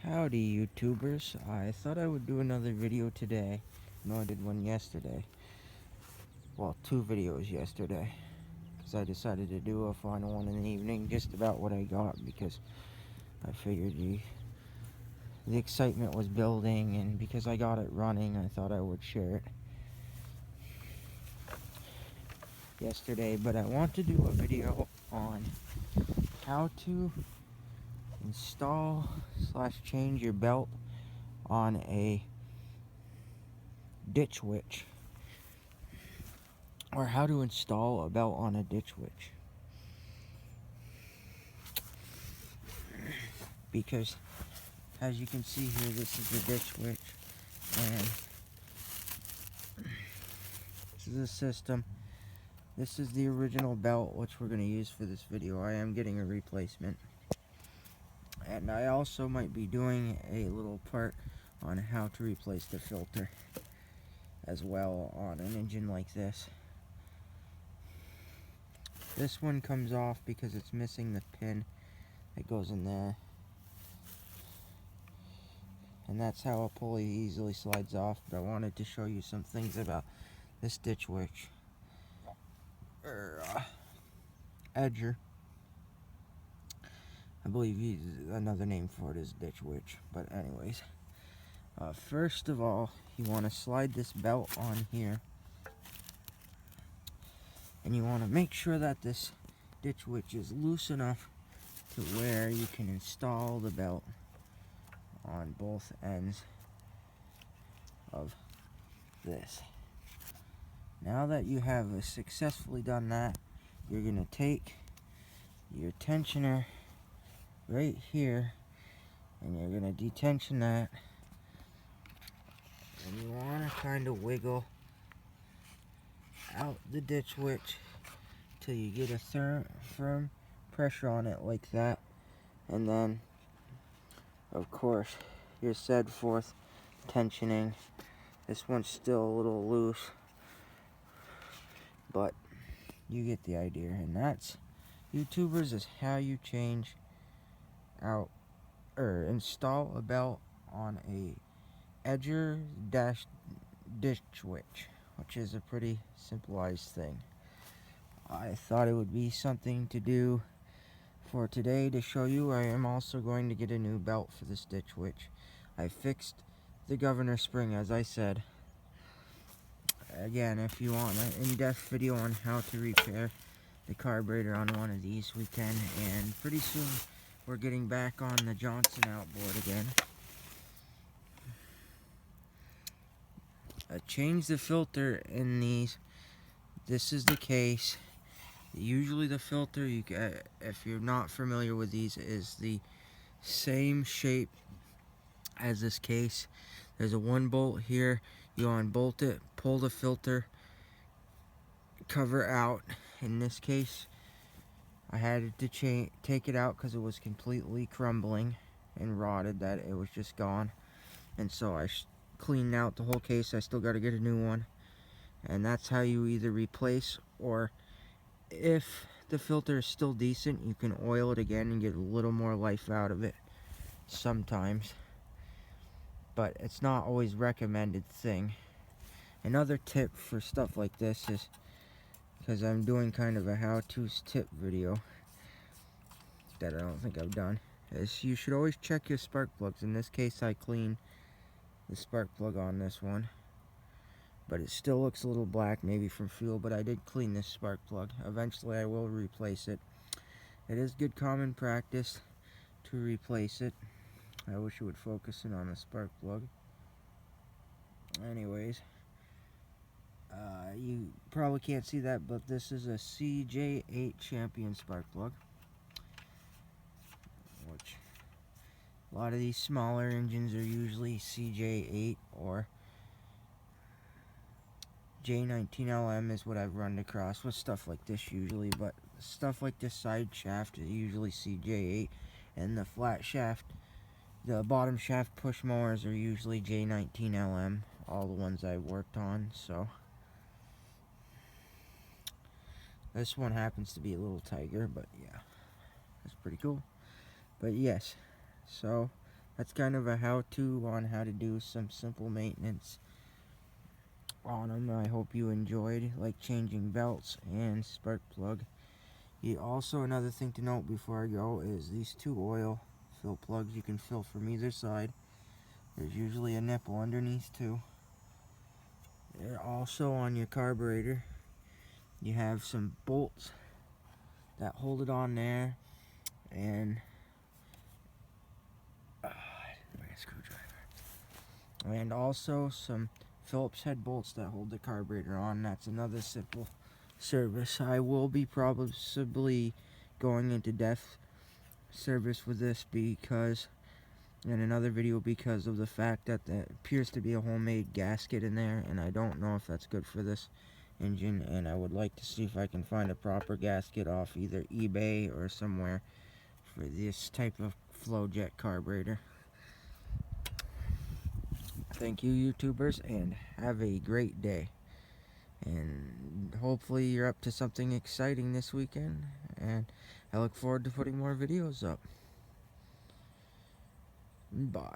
Howdy YouTubers, I thought I would do another video today. No, I did one yesterday. Well, two videos yesterday. Because I decided to do a final one in the evening, just about what I got, because I figured the excitement was building, and because I got it running, I thought I would share it yesterday. But I want to do a video on how to install / change your belt on a ditch witch, or how to install a belt on a ditch witch. Because as you can see here, this is the ditch witch, and this is the system. This is the original belt which we're going to use for this video. I am getting a replacement, and I also might be doing a little part on how to replace the filter as well on an engine like this. This one comes off because it's missing the pin that goes in there, and that's how a pulley easily slides off. But I wanted to show you some things about this ditch witch, edger. I believe another name for it is ditch witch, but anyways, first of all, you want to slide this belt on here, and you want to make sure that this ditch witch is loose enough to where you can install the belt on both ends of this. Now that you have successfully done that, you're going to take your tensioner right here, and you're going to detension that, and you want to kind of wiggle out the ditch witch till you get a firm pressure on it like that. And then of course your said fourth tensioning. This one's still a little loose, but you get the idea. And that's, YouTubers, is how you change out or install a belt on a edger ditch witch, which is a pretty simplified thing. I thought it would be something to do for today to show you. I am also going to get a new belt for this ditch witch. I fixed the governor spring, as I said. Again, if you want an in-depth video on how to repair the carburetor on one of these, we can. And pretty soon we're getting back on the Johnson outboard again. Change the filter in these. This is the case. Usually the filter, you get, if you're not familiar with these, is the same shape as this case. There's a 1 bolt here. You unbolt it, pull the filter cover out. In this case, I had to take it out because it was completely crumbling and rotted, that it was just gone. And so I cleaned out the whole case. I still got to get a new one. And that's how you either replace, or if the filter is still decent, you can oil it again and get a little more life out of it sometimes. But it's not always recommended thing. Another tip for stuff like this is, because I'm doing kind of a how-to tip video that I don't think I've done, is you should always check your spark plugs. In this case, I cleaned the spark plug on this one, but it still looks a little black, maybe from fuel, but I did clean this spark plug. Eventually I will replace it. It is good common practice to replace it. I wish it would focus in on the spark plug. Anyways, you probably can't see that, but this is a CJ8 Champion spark plug, which a lot of these smaller engines are usually CJ8 or J19LM is what I've run across with stuff like this usually, but stuff like this side shaft is usually CJ8, and the flat shaft, the bottom shaft push mowers are usually J19LM, all the ones I've worked on. So this one happens to be a little Tiger, but yeah, that's pretty cool. But yes, so that's kind of a how-to on how to do some simple maintenance on them. I hope you enjoyed, like changing belts and spark plug. Also, another thing to note before I go is these two oil fill plugs you can fill from either side. There's usually a nipple underneath too. They're also on your carburetor. You have some bolts that hold it on there, and a screwdriver. And also some Phillips head bolts that hold the carburetor on. That's another simple service. I will be probably going into depth service with this because in another video because of the fact that there appears to be a homemade gasket in there, and I don't know if that's good for this engine, and I would like to see if I can find a proper gasket off either eBay or somewhere for this type of flow jet carburetor. Thank you, YouTubers, and have a great day. And hopefully you're up to something exciting this weekend, and I look forward to putting more videos up. Bye.